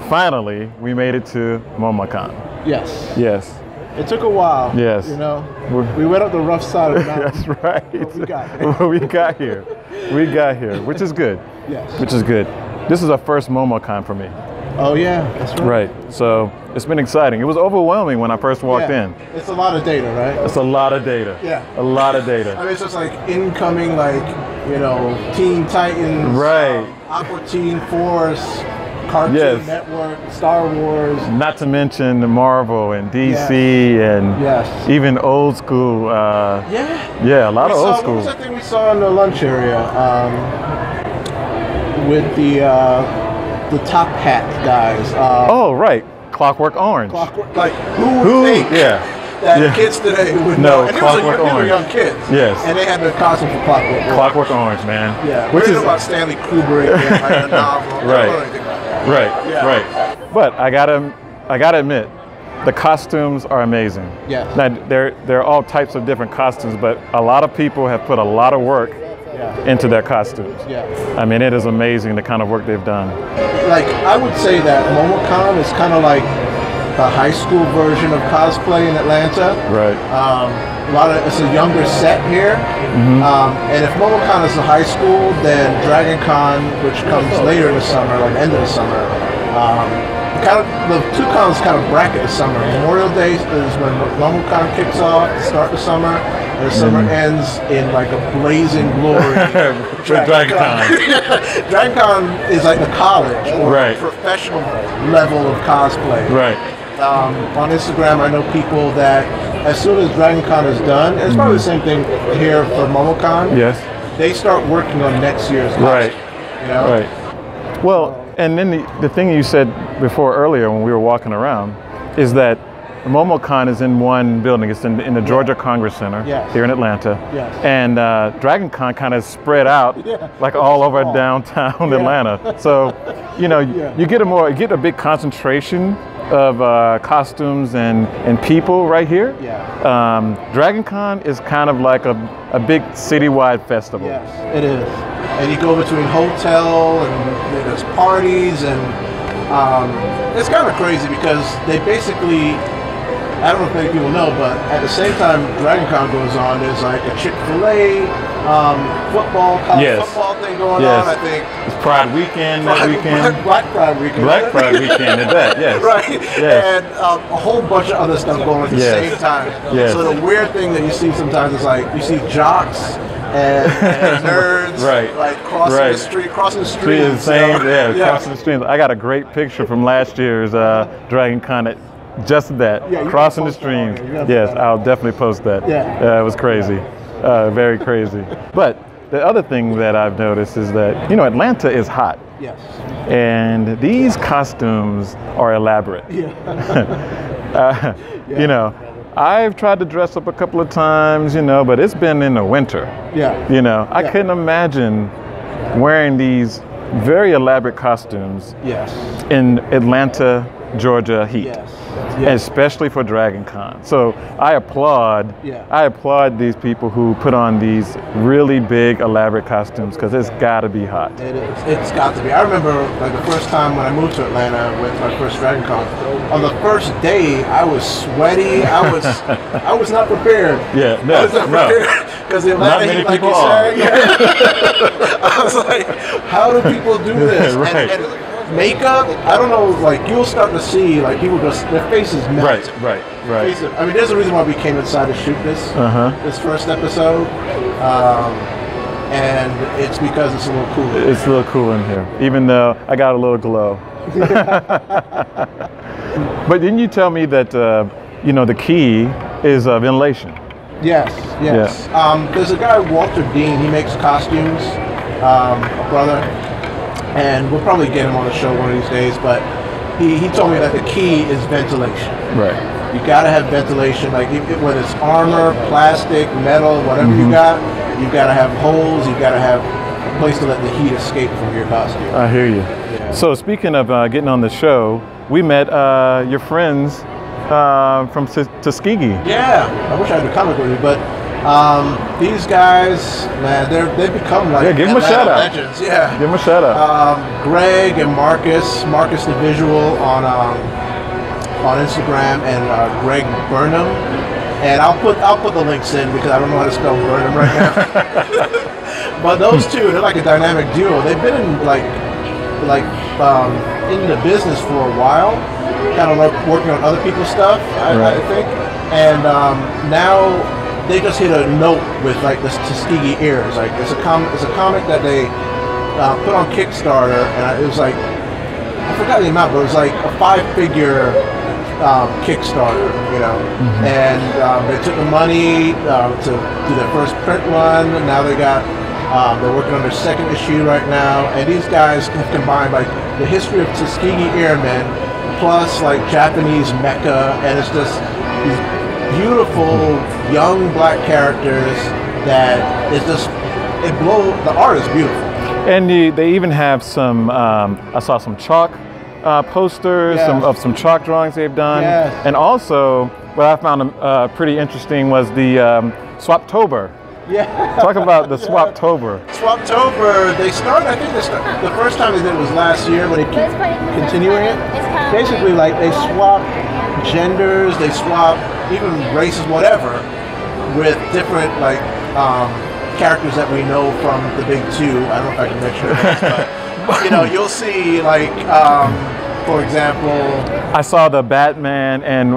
finally, we made it to MomoCon. Yes. Yes. It took a while. Yes. You know, we went up the rough side of the mountain. That's right. But we got here. We got here. We got here, which is good. Yes. Which is good. This is our first MomoCon for me. Oh yeah, that's right. Right. So it's been exciting. It was overwhelming when I first walked in. It's a lot of data, right? It's a lot of data. Yeah. A lot of data. I mean, it's just like incoming, like, you know, Teen Titans, right? Aqua Teen Force, Cartoon Yes. Network, Star Wars. Not to mention the Marvel and DC and even old school. Yeah, a lot of old school. What was that thing we saw in the lunch area with the top hat guys? Oh, right. Clockwork Orange. Clockwork, like who would think that kids today would know? And Clockwork Orange. They were young kids. Yes. And they had the costume for Clockwork Orange. Clockwork Orange, man. Yeah. Which is about Stanley Kubrick and like a novel. Right. But I gotta admit, the costumes are amazing. Yes. Now there are all types of different costumes, but a lot of people have put a lot of work into their costumes. Yeah. I mean, it is amazing the kind of work they've done. Like, I would say that MomoCon is kind of like the high school version of cosplay in Atlanta. Right. It's a younger set here. And if MomoCon is the high school, then Dragon Con, which comes later in the summer, like end of the summer, the two cons kind of bracket the summer. Memorial Day is when MomoCon kicks off to start the summer, and the summer ends in like a blazing glory. Dragon Con. Dragon Con is like the college or professional level of cosplay. Right. On Instagram, I know people that as soon as Dragon Con is done, and it's probably the same thing here for MomoCon. Yes. They start working on next year's costume. Right. You know? Right. Well, and then the thing you said before earlier when we were walking around is that MomoCon is in one building. It's in the Georgia Congress Center here in Atlanta. Yes. And Dragon Con kind of spread out like all over downtown Atlanta. So, you know, you get a big concentration of costumes and people right here. Dragon Con is kind of like a big citywide festival. Yes, it is. And you go between hotel and there's parties and it's kind of crazy because they basically, I don't know if many people know, but at the same time Dragon Con goes on, there's like a Chick-fil-A college football thing going on, I think. It's Pride Weekend that weekend. Black Pride Weekend. Black Pride Weekend at that, yes. Right. Yes. And a whole bunch of other stuff going on at the same time. Yes. So the weird thing that you see sometimes is like, you see jocks and nerds like crossing the street. Crossing the streams. I got a great picture from last year's Dragon Con. Just that, crossing the streams. Yes, I'll definitely post that. It was crazy, very crazy. But the other thing that I've noticed is that, you know, Atlanta is hot. Yes. And these costumes are elaborate. You know, I've tried to dress up a couple of times, you know, but it's been in the winter. You know, I couldn't imagine wearing these very elaborate costumes in Atlanta, Georgia heat. Especially for Dragon Con. So I applaud these people who put on these really big elaborate costumes because it's got to be hot. It is. It's got to be. I remember like the first time when I moved to Atlanta with my first Dragon Con. On the first day, I was sweaty. I was not prepared. I was not prepared because the Atlanta heat, like you said. I was like, how do people do this? And makeup, I don't know, like you'll start to see like people just their faces melt. Right. I mean, there's a reason why we came inside to shoot this first episode, and it's because it's a little cooler. It's a little cool in here, even though I got a little glow. But didn't you tell me that you know, the key is ventilation? Yes. There's a guy, Walter Dean. He makes costumes, a brother. And we'll probably get him on the show one of these days, but he told me that the key is ventilation. Right. You gotta have ventilation, like whether it's armor, plastic, metal, whatever you got to have holes, you gotta have a place to let the heat escape from your costume. I hear you. So speaking of getting on the show, we met your friends from Tuskegee. Yeah, I wish I had a comic with you, but These guys, man, they've become like give them a shout out. Legends. Yeah, give them a shout out. Greg and Marcus the Visual on Instagram, and Greg Burnham. And I'll put the links in because I don't know how to spell Burnham right now. But those two, they're like a dynamic duo. They've been in in the business for a while, kind of like working on other people's stuff, I think. And now they just hit a note with like the Tuskegee Ears. Like it's a comic that they put on Kickstarter, and it was like, I forgot the amount, but it was like a 5-figure Kickstarter, you know. And they took the money to do their first print run. Now they're working on their second issue right now, and these guys have combined like the history of Tuskegee Airmen plus like Japanese mecha, and it's just these beautiful young black characters that it's just the art is beautiful. And they even have some I saw some chalk posters, some chalk drawings they've done, and also what I found pretty interesting was the Swaptober. Talk about the Swaptober. Swaptober, I think the first time they did it was last year, but they keep continuing it. Basically, like they swap genders, they swap even races, whatever, with different like characters that we know from the big two. I don't know if I can make sure this, but you know, you'll see like for example, I saw the Batman and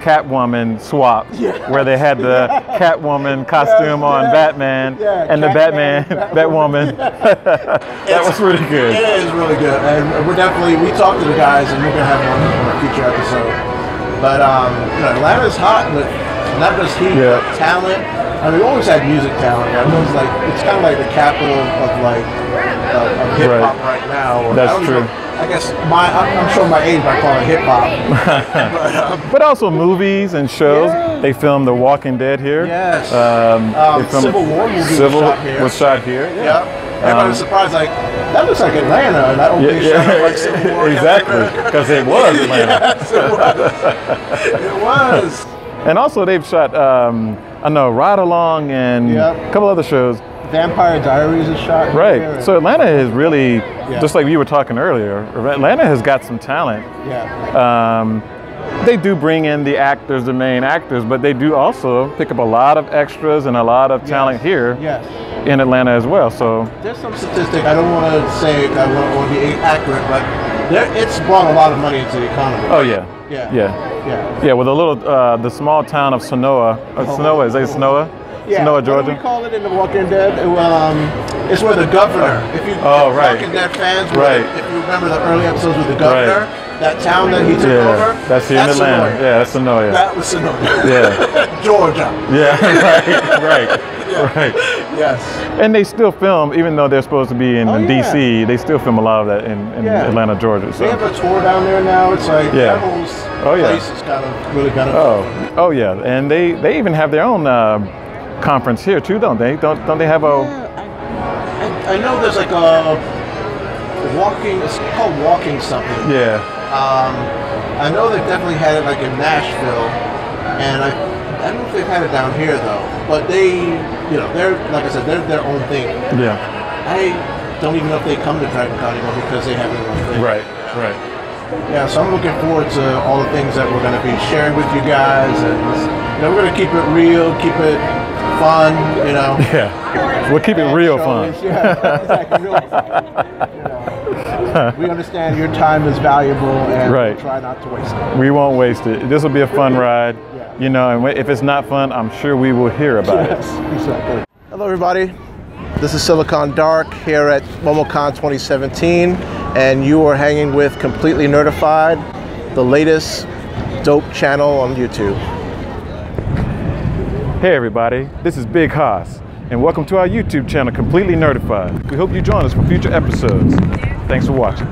Catwoman swap, where they had the Catwoman costume on Batman and the Batwoman. That was really good. It is really good, and we talked to the guys, and we're gonna have one on a future episode. But you know, Atlanta's hot with not just heat, but talent. I mean, we always had music talent. I mean, it's kind of like the capital of like of hip hop right now. That's true. I guess I'm showing my age by calling it hip hop. But also movies and shows. They filmed The Walking Dead here. Yes. Civil War movie was shot here. Everybody was surprised, like, that looks like Atlanta, and I don't think shot up like Civil War. Exactly, because it was Atlanta. Yes, it was. And also they've shot, I know, Ride Along and a couple other shows. Vampire Diaries is shot here. So Atlanta is really, just like you were talking earlier, Atlanta has got some talent. They do bring in the actors, the main actors, but they do also pick up a lot of extras and a lot of talent here in Atlanta as well. So there's some statistic, I don't want to say, I want to be accurate, but it's brought a lot of money into the economy. Oh yeah. With a little, the small town of Sonoa. Sonoa, is it Sonoa? Sonoa, Georgia. What do we call it in The Walking Dead? It's where the governor. If you Walking Dead fans, if you remember the early episodes with the governor, that town that he took over. That's here in Atlanta. Yeah, that's Sonoa. That was Sonoa. Georgia. Right. Yes. And they still film, even though they're supposed to be in DC, they still film a lot of that in Atlanta, Georgia. So. They have a tour down there now. It's like that whole place is kind of really beneficial. Oh yeah, and they even have their own conference here too, don't they? Don't they have a? I know there's like a walking. It's called Walking something. I know they've definitely had it like in Nashville, and I don't know if they've had it down here though. But they're like I said, they're their own thing. I don't even know if they come to Dragon Con anymore because they have their own thing. Right. Yeah, so I'm looking forward to all the things that we're going to be sharing with you guys, and we're going to keep it real, keep it fun, we'll keep it real fun. Exactly, real fun. We understand your time is valuable, and we'll try not to waste it. We won't waste it. This will be a fun ride, and if it's not fun, I'm sure we will hear about it. Exactly. Hello, everybody. This is Silicon Dark here at MomoCon 2017, and you are hanging with Completely Nerdified, the latest dope channel on YouTube. Hey everybody, this is Big Haas, and welcome to our YouTube channel, Completely Nerdified. We hope you join us for future episodes. Thanks for watching.